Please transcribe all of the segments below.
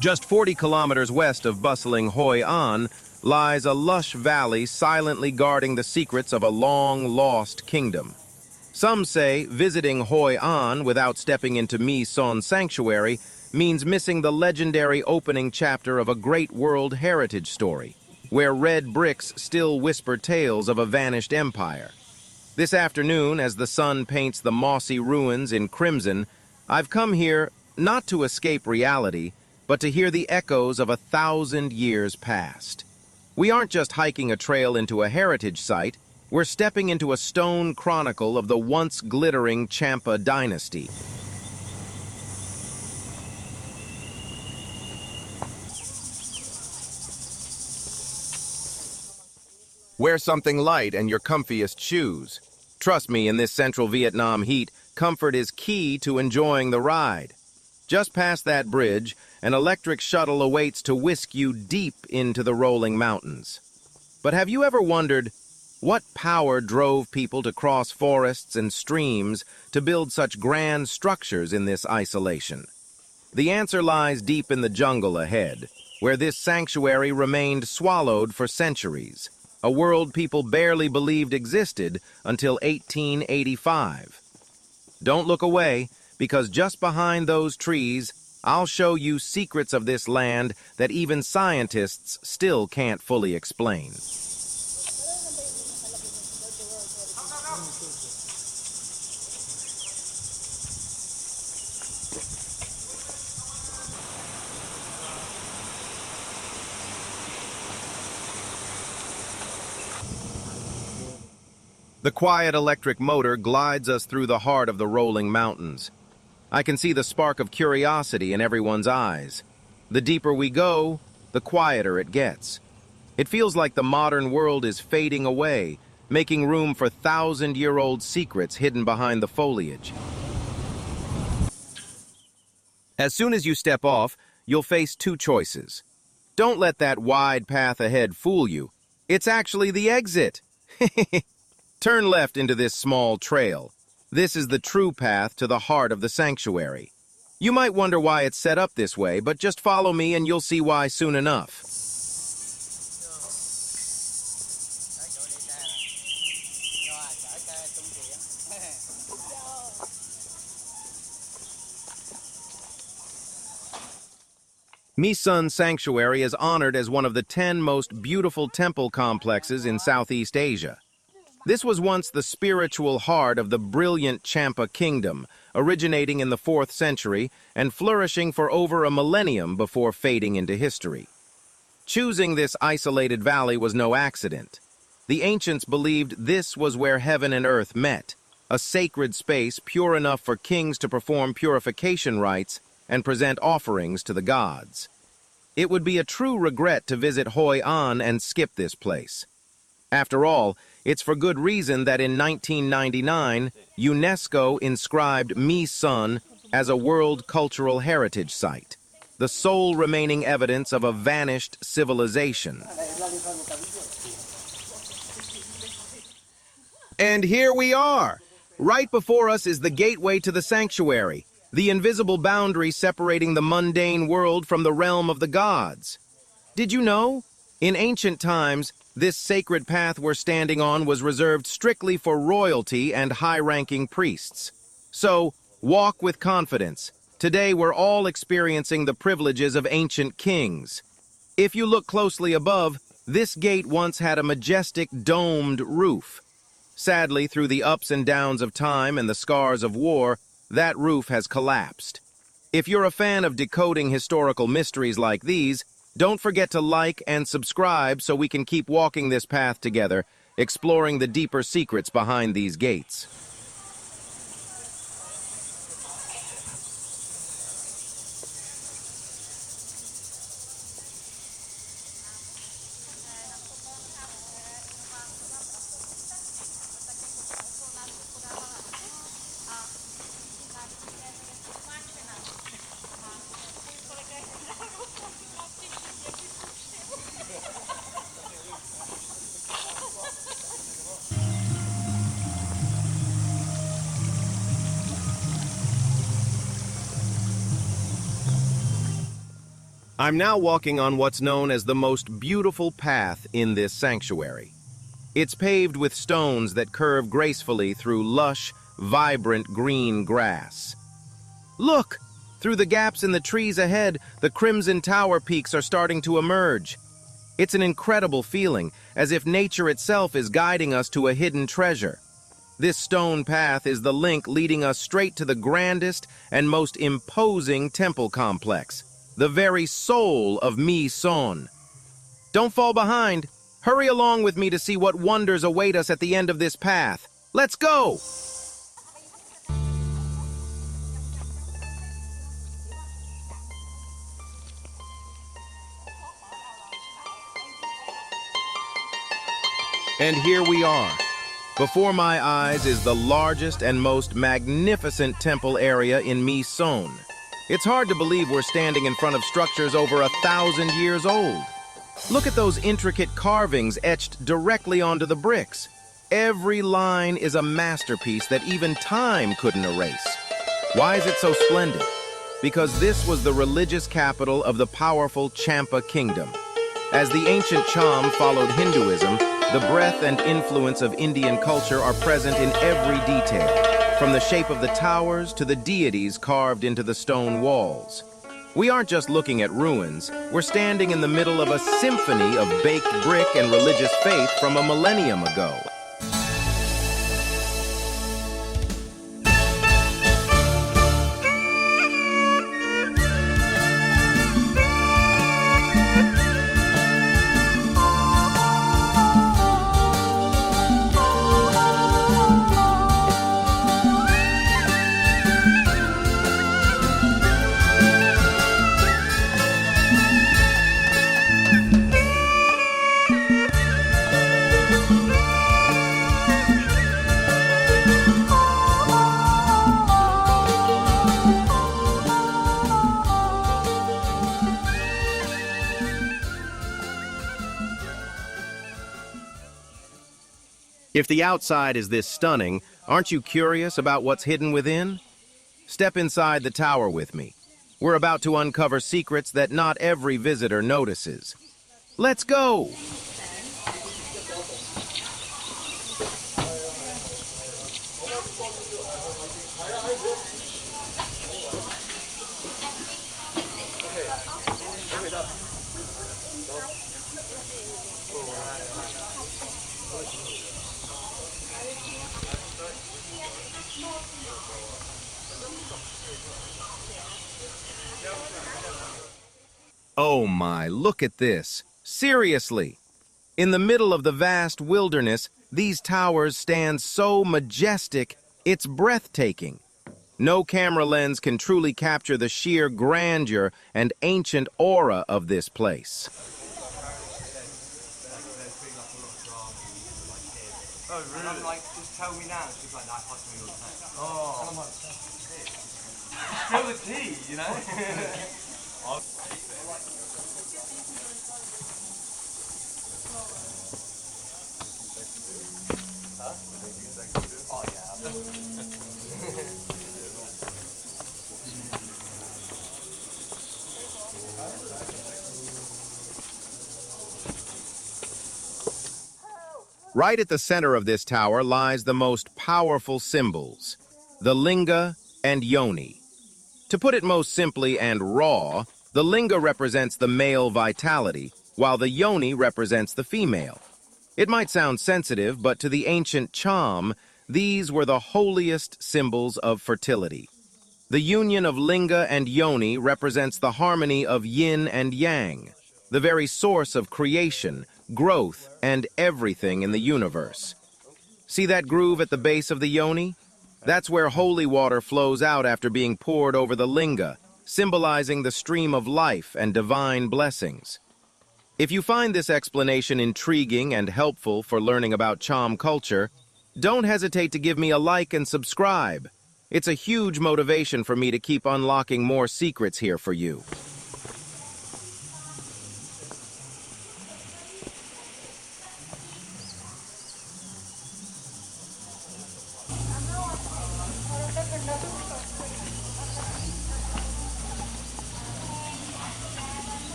Just 40 kilometers west of bustling Hoi An lies a lush valley silently guarding the secrets of a long-lost kingdom. Some say visiting Hoi An without stepping into Mi Son Sanctuary means missing the legendary opening chapter of a great World Heritage story, where red bricks still whisper tales of a vanished empire. This afternoon, as the sun paints the mossy ruins in crimson, I've come here not to escape reality, but to hear the echoes of 1,000 years past. We aren't just hiking a trail into a heritage site, we're stepping into a stone chronicle of the once glittering Champa dynasty. Wear something light and your comfiest shoes. Trust me, in this central Vietnam heat, comfort is key to enjoying the ride. Just past that bridge, an electric shuttle awaits to whisk you deep into the rolling mountains. But have you ever wondered what power drove people to cross forests and streams to build such grand structures in this isolation? The answer lies deep in the jungle ahead, where this sanctuary remained swallowed for centuries, a world people barely believed existed until 1885. Don't look away, because just behind those trees, I'll show you secrets of this land that even scientists still can't fully explain. The quiet electric motor glides us through the heart of the rolling mountains. I can see the spark of curiosity in everyone's eyes. The deeper we go, the quieter it gets. It feels like the modern world is fading away, making room for 1,000-year-old secrets hidden behind the foliage. As soon as you step off, you'll face two choices. Don't let that wide path ahead fool you. It's actually the exit. Turn left into this small trail. This is the true path to the heart of the sanctuary. You might wonder why it's set up this way, but just follow me and you'll see why soon enough. Mi Son Sanctuary is honored as one of the 10 most beautiful temple complexes in Southeast Asia. This was once the spiritual heart of the brilliant Champa Kingdom, originating in the 4th century and flourishing for over a millennium before fading into history. Choosing this isolated valley was no accident. The ancients believed this was where heaven and earth met, a sacred space pure enough for kings to perform purification rites and present offerings to the gods. It would be a true regret to visit Hoi An and skip this place. After all, it's for good reason that in 1999, UNESCO inscribed Mi Son as a World Cultural Heritage Site, the sole remaining evidence of a vanished civilization. And here we are! Right before us is the gateway to the sanctuary, the invisible boundary separating the mundane world from the realm of the gods. Did you know? In ancient times, this sacred path we're standing on was reserved strictly for royalty and high-ranking priests. So, walk with confidence. Today we're all experiencing the privileges of ancient kings. If you look closely above, this gate once had a majestic domed roof. Sadly, through the ups and downs of time and the scars of war, that roof has collapsed. If you're a fan of decoding historical mysteries like these, don't forget to like and subscribe so we can keep walking this path together, exploring the deeper secrets behind these gates. I'm now walking on what's known as the most beautiful path in this sanctuary. It's paved with stones that curve gracefully through lush, vibrant green grass. Look! Through the gaps in the trees ahead, the crimson tower peaks are starting to emerge. It's an incredible feeling, as if nature itself is guiding us to a hidden treasure. This stone path is the link leading us straight to the grandest and most imposing temple complex, the very soul of Mi Son. Don't fall behind. Hurry along with me to see what wonders await us at the end of this path. Let's go! And here we are. Before my eyes is the largest and most magnificent temple area in Mi Son. It's hard to believe we're standing in front of structures over 1,000 years old. Look at those intricate carvings etched directly onto the bricks. Every line is a masterpiece that even time couldn't erase. Why is it so splendid? Because this was the religious capital of the powerful Champa Kingdom. As the ancient Cham followed Hinduism, the breadth and influence of Indian culture are present in every detail, from the shape of the towers to the deities carved into the stone walls. We aren't just looking at ruins, we're standing in the middle of a symphony of baked brick and religious faith from a millennium ago. If the outside is this stunning, aren't you curious about what's hidden within? Step inside the tower with me. We're about to uncover secrets that not every visitor notices. Let's go! Oh my, look at this. Seriously. In the middle of the vast wilderness, these towers stand so majestic, it's breathtaking. No camera lens can truly capture the sheer grandeur and ancient aura of this place. Oh, really? And I'm like, just tell me now. She's like, that fucks me all the time. Oh. And I'm like, spill the tea, you know? Oh, yeah. Right at the center of this tower lies the most powerful symbols, the linga and yoni. To put it most simply and raw, the linga represents the male vitality, while the yoni represents the female. It might sound sensitive, but to the ancient Cham, these were the holiest symbols of fertility. The union of linga and yoni represents the harmony of yin and yang, the very source of creation, growth, and everything in the universe. See that groove at the base of the yoni? That's where holy water flows out after being poured over the linga, symbolizing the stream of life and divine blessings. If you find this explanation intriguing and helpful for learning about Cham culture, don't hesitate to give me a like and subscribe. It's a huge motivation for me to keep unlocking more secrets here for you.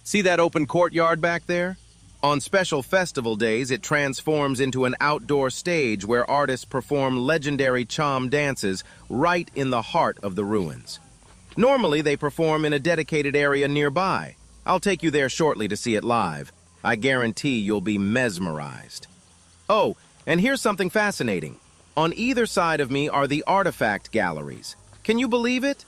See that open courtyard back there? On special festival days, it transforms into an outdoor stage where artists perform legendary Cham dances right in the heart of the ruins. Normally, they perform in a dedicated area nearby. I'll take you there shortly to see it live. I guarantee you'll be mesmerized. Oh, and here's something fascinating. On either side of me are the artifact galleries. Can you believe it?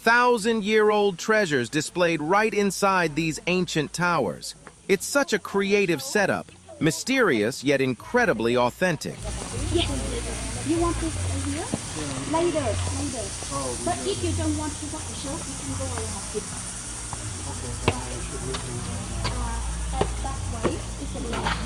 1,000-year-old treasures displayed right inside these ancient towers. It's such a creative setup, mysterious yet incredibly authentic. Yes. You want this here? Later, later. But if you don't want to watch the show, you can go and watch it. That way is a lot.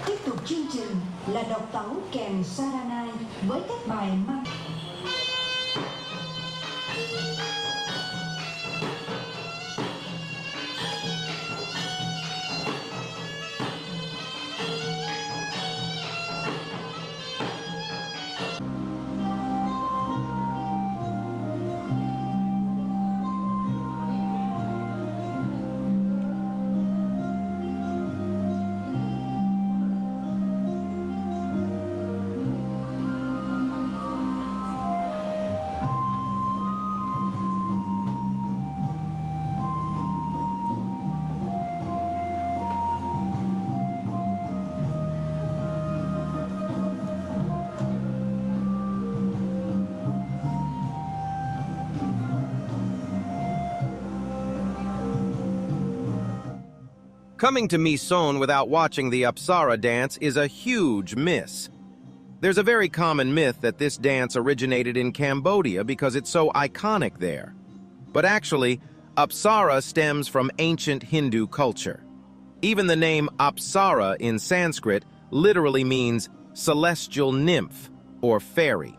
Tiếp tục chương trình là độc tấu kèn Saranai với các bài mang Coming to Mison without watching the Apsara dance is a huge miss. There's a very common myth that this dance originated in Cambodia because it's so iconic there. But actually, Apsara stems from ancient Hindu culture. Even the name Apsara in Sanskrit literally means celestial nymph or fairy.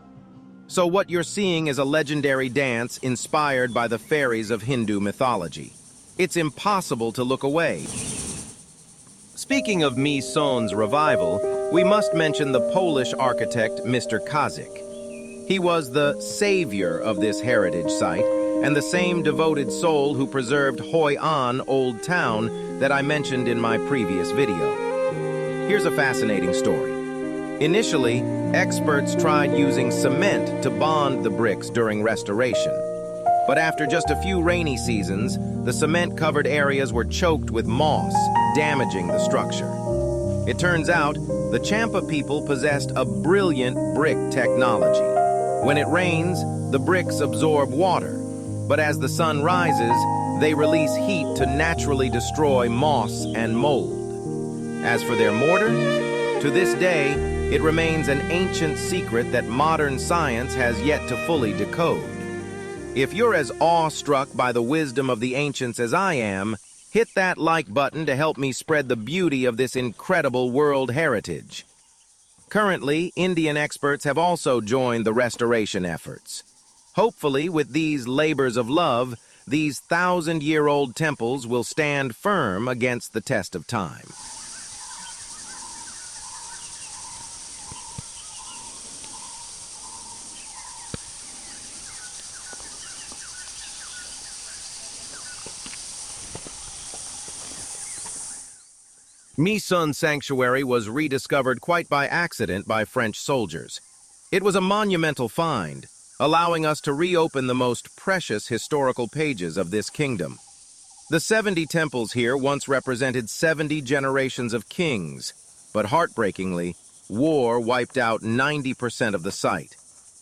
So what you're seeing is a legendary dance inspired by the fairies of Hindu mythology. It's impossible to look away. Speaking of Mison's revival, we must mention the Polish architect Mr. Kazik. He was the savior of this heritage site and the same devoted soul who preserved Hoi An Old Town that I mentioned in my previous video. Here's a fascinating story. Initially, experts tried using cement to bond the bricks during restoration. But after just a few rainy seasons, the cement-covered areas were choked with moss, damaging the structure. It turns out, the Champa people possessed a brilliant brick technology. When it rains, the bricks absorb water, but as the sun rises, they release heat to naturally destroy moss and mold. As for their mortar, to this day, it remains an ancient secret that modern science has yet to fully decode. If you're as awestruck by the wisdom of the ancients as I am, hit that like button to help me spread the beauty of this incredible world heritage. Currently, Indian experts have also joined the restoration efforts. Hopefully, with these labors of love, these 1,000-year-old temples will stand firm against the test of time. Mi Sun Sanctuary was rediscovered quite by accident by French soldiers. It was a monumental find, allowing us to reopen the most precious historical pages of this kingdom. The 70 temples here once represented 70 generations of kings, but heartbreakingly, war wiped out 90% of the site.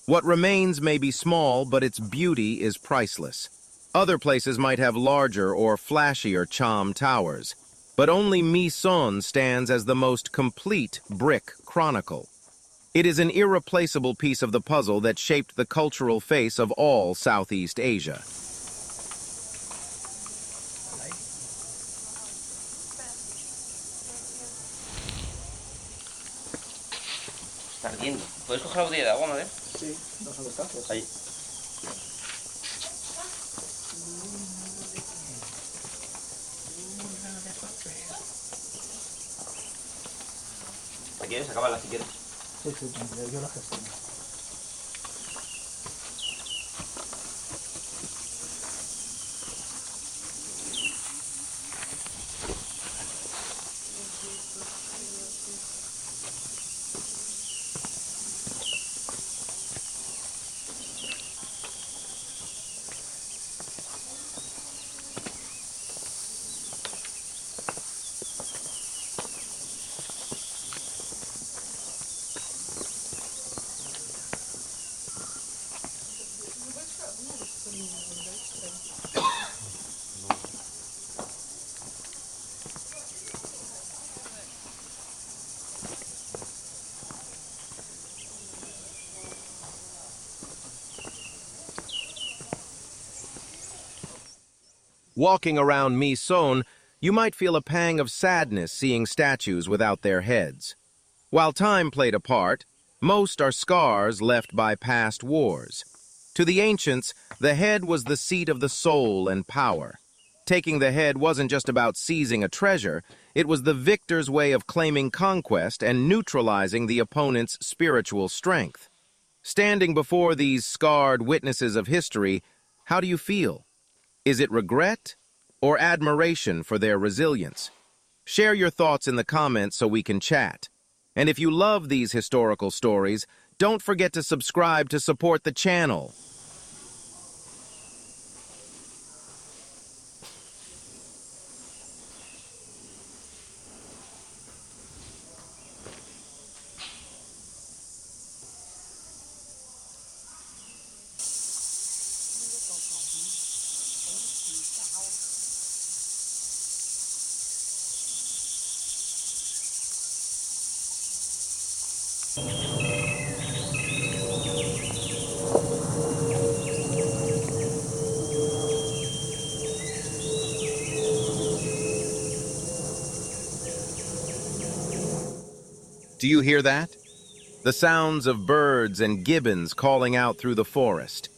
What remains may be small, but its beauty is priceless. Other places might have larger or flashier Cham towers, but only Mi Son stands as the most complete brick chronicle. It is an irreplaceable piece of the puzzle that shaped the cultural face of all Southeast Asia. Está ardiendo. ¿Puedes coger la botella de agua, madre? Sí, ¿dónde está? Pues Ahí. ¿La quieres? Acábala si quieres. sí, tranquilo, yo la gestiono. Walking around Mi Son, you might feel a pang of sadness seeing statues without their heads. While time played a part, most are scars left by past wars. To the ancients, the head was the seat of the soul and power. Taking the head wasn't just about seizing a treasure, it was the victor's way of claiming conquest and neutralizing the opponent's spiritual strength. Standing before these scarred witnesses of history, how do you feel? Is it regret or admiration for their resilience? Share your thoughts in the comments so we can chat. And if you love these historical stories, don't forget to subscribe to support the channel. Do you hear that? The sounds of birds and gibbons calling out through the forest.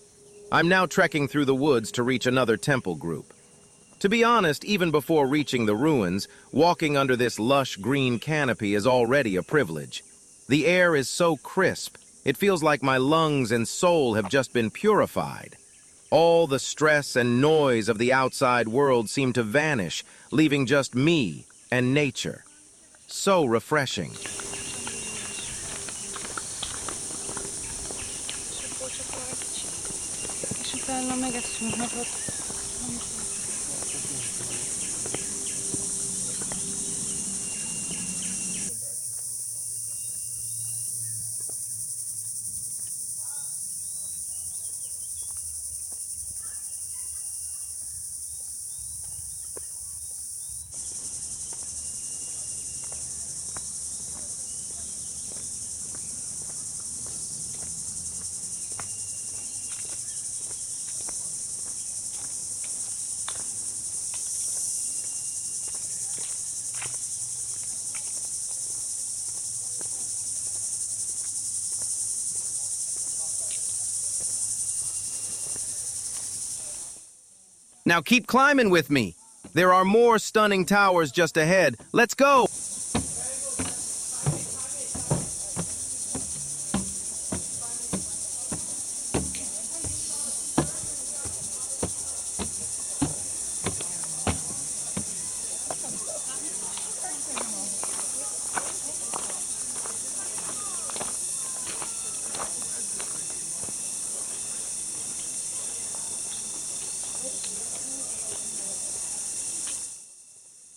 I'm now trekking through the woods to reach another temple group. To be honest, even before reaching the ruins, walking under this lush green canopy is already a privilege. The air is so crisp, it feels like my lungs and soul have just been purified. All the stress and noise of the outside world seem to vanish, leaving just me and nature. So refreshing. Now keep climbing with me. There are more stunning towers just ahead. Let's go!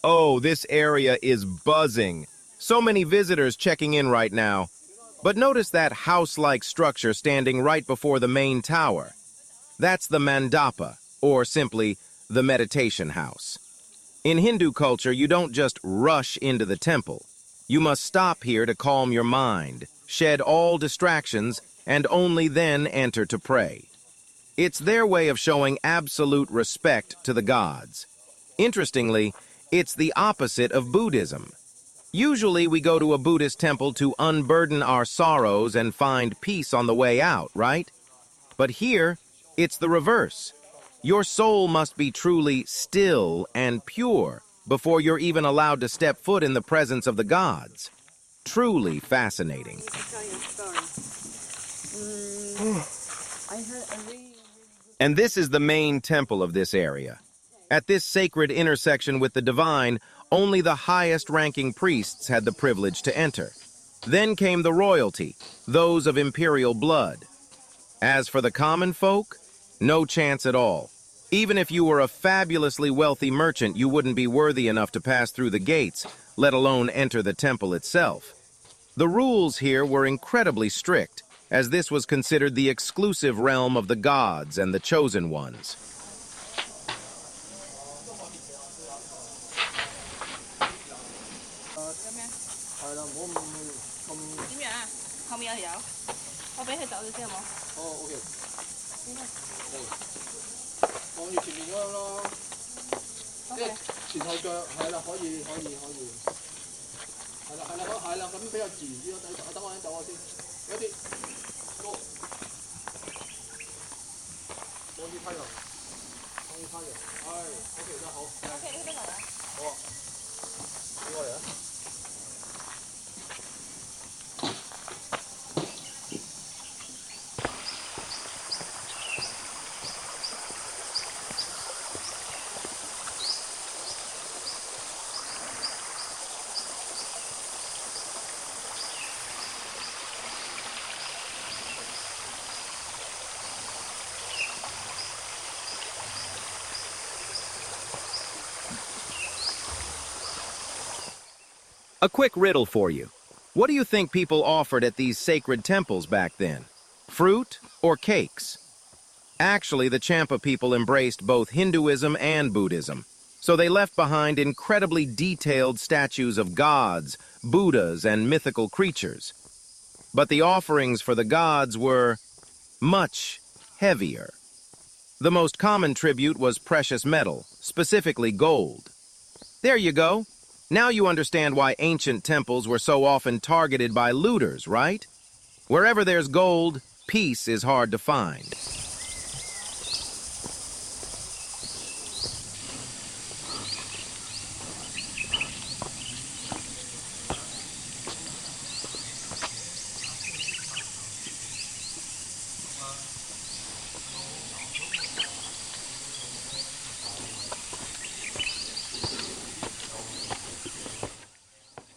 Oh, this area is buzzing. So many visitors checking in right now. But notice that house-like structure standing right before the main tower. That's the mandapa, or simply the meditation house. In Hindu culture, you don't just rush into the temple. You must stop here to calm your mind, shed all distractions, and only then enter to pray. It's their way of showing absolute respect to the gods. Interestingly, it's the opposite of Buddhism. Usually we go to a Buddhist temple to unburden our sorrows and find peace on the way out, right? But here, it's the reverse. Your soul must be truly still and pure before you're even allowed to step foot in the presence of the gods. Truly fascinating. And this is the main temple of this area. At this sacred intersection with the divine, only the highest-ranking priests had the privilege to enter. Then came the royalty, those of imperial blood. As for the common folk, no chance at all. Even if you were a fabulously wealthy merchant, you wouldn't be worthy enough to pass through the gates, let alone enter the temple itself. The rules here were incredibly strict, as this was considered the exclusive realm of the gods and the chosen ones. A quick riddle for you. What do you think people offered at these sacred temples back then? Fruit or cakes? Actually, the Champa people embraced both Hinduism and Buddhism, so they left behind incredibly detailed statues of gods, Buddhas, and mythical creatures. But the offerings for the gods were much heavier. The most common tribute was precious metal, specifically gold. There you go. Now you understand why ancient temples were so often targeted by looters, right? Wherever there's gold, peace is hard to find.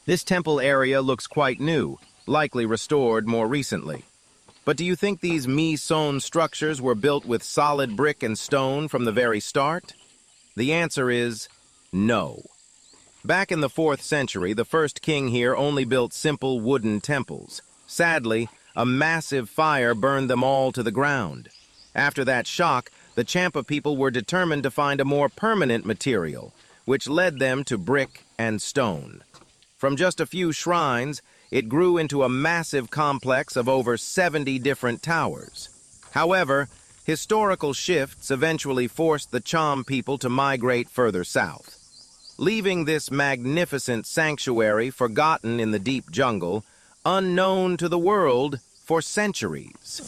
This temple area looks quite new, likely restored more recently. But do you think these mi-seon structures were built with solid brick and stone from the very start? The answer is no. Back in the 4th century, the first king here only built simple wooden temples. Sadly, a massive fire burned them all to the ground. After that shock, the Champa people were determined to find a more permanent material, which led them to brick and stone. From just a few shrines, it grew into a massive complex of over 70 different towers. However, historical shifts eventually forced the Cham people to migrate further south, leaving this magnificent sanctuary forgotten in the deep jungle, unknown to the world for centuries.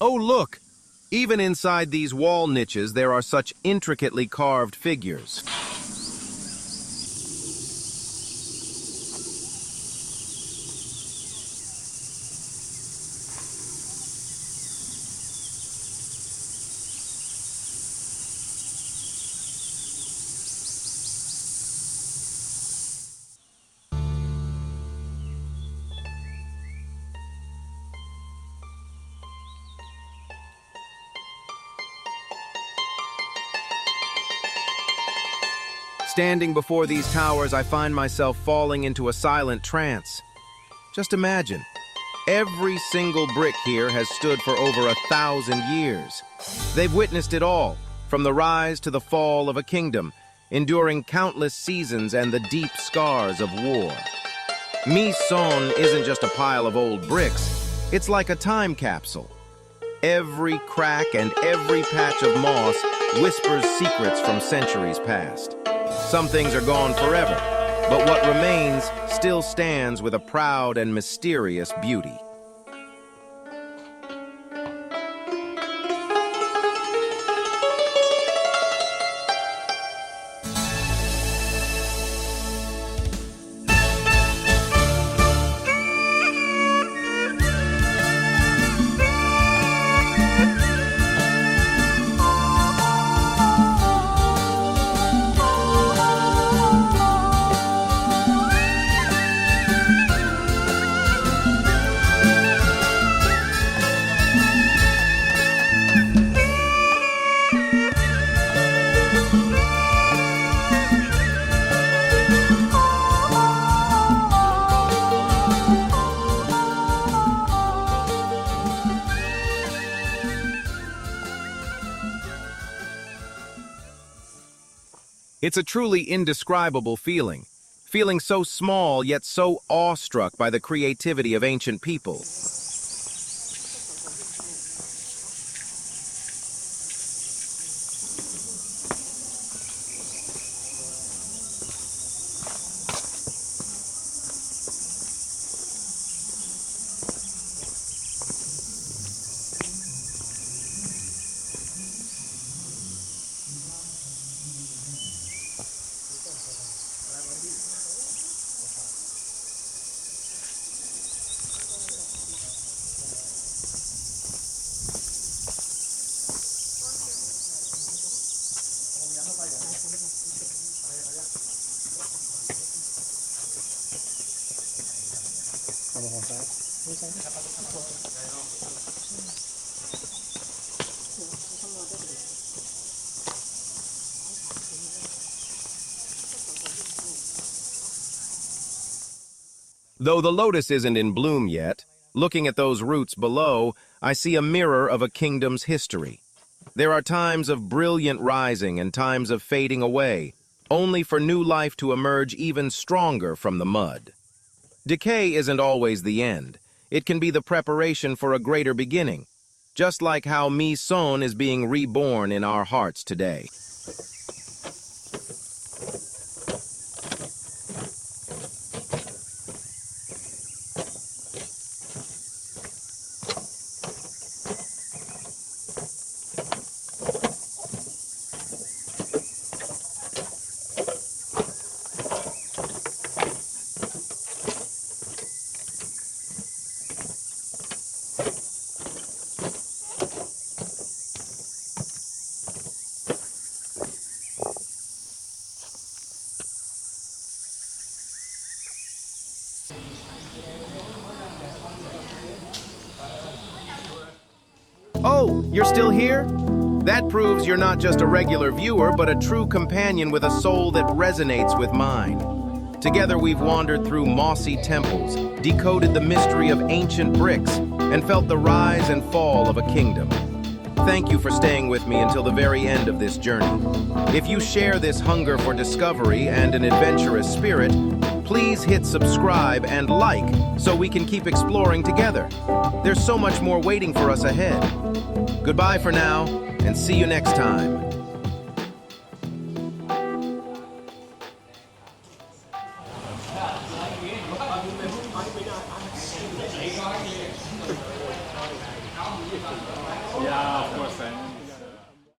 Oh, look! Even inside these wall niches, there are such intricately carved figures. Standing before these towers, I find myself falling into a silent trance. Just imagine, every single brick here has stood for over 1,000 years. They've witnessed it all, from the rise to the fall of a kingdom, enduring countless seasons and the deep scars of war. My Son isn't just a pile of old bricks, it's like a time capsule. Every crack and every patch of moss whispers secrets from centuries past. Some things are gone forever, but what remains still stands with a proud and mysterious beauty. It's a truly indescribable feeling so small yet so awestruck by the creativity of ancient people. Though the lotus isn't in bloom yet, looking at those roots below, I see a mirror of a kingdom's history. There are times of brilliant rising and times of fading away, only for new life to emerge even stronger from the mud. Decay isn't always the end. It can be the preparation for a greater beginning, just like how My Son is being reborn in our hearts today. Oh, you're still here? That proves you're not just a regular viewer, but a true companion with a soul that resonates with mine. Together we've wandered through mossy temples, decoded the mystery of ancient bricks, and felt the rise and fall of a kingdom. Thank you for staying with me until the very end of this journey. If you share this hunger for discovery and an adventurous spirit, please hit subscribe and like so we can keep exploring together. There's so much more waiting for us ahead. Goodbye for now, and see you next time.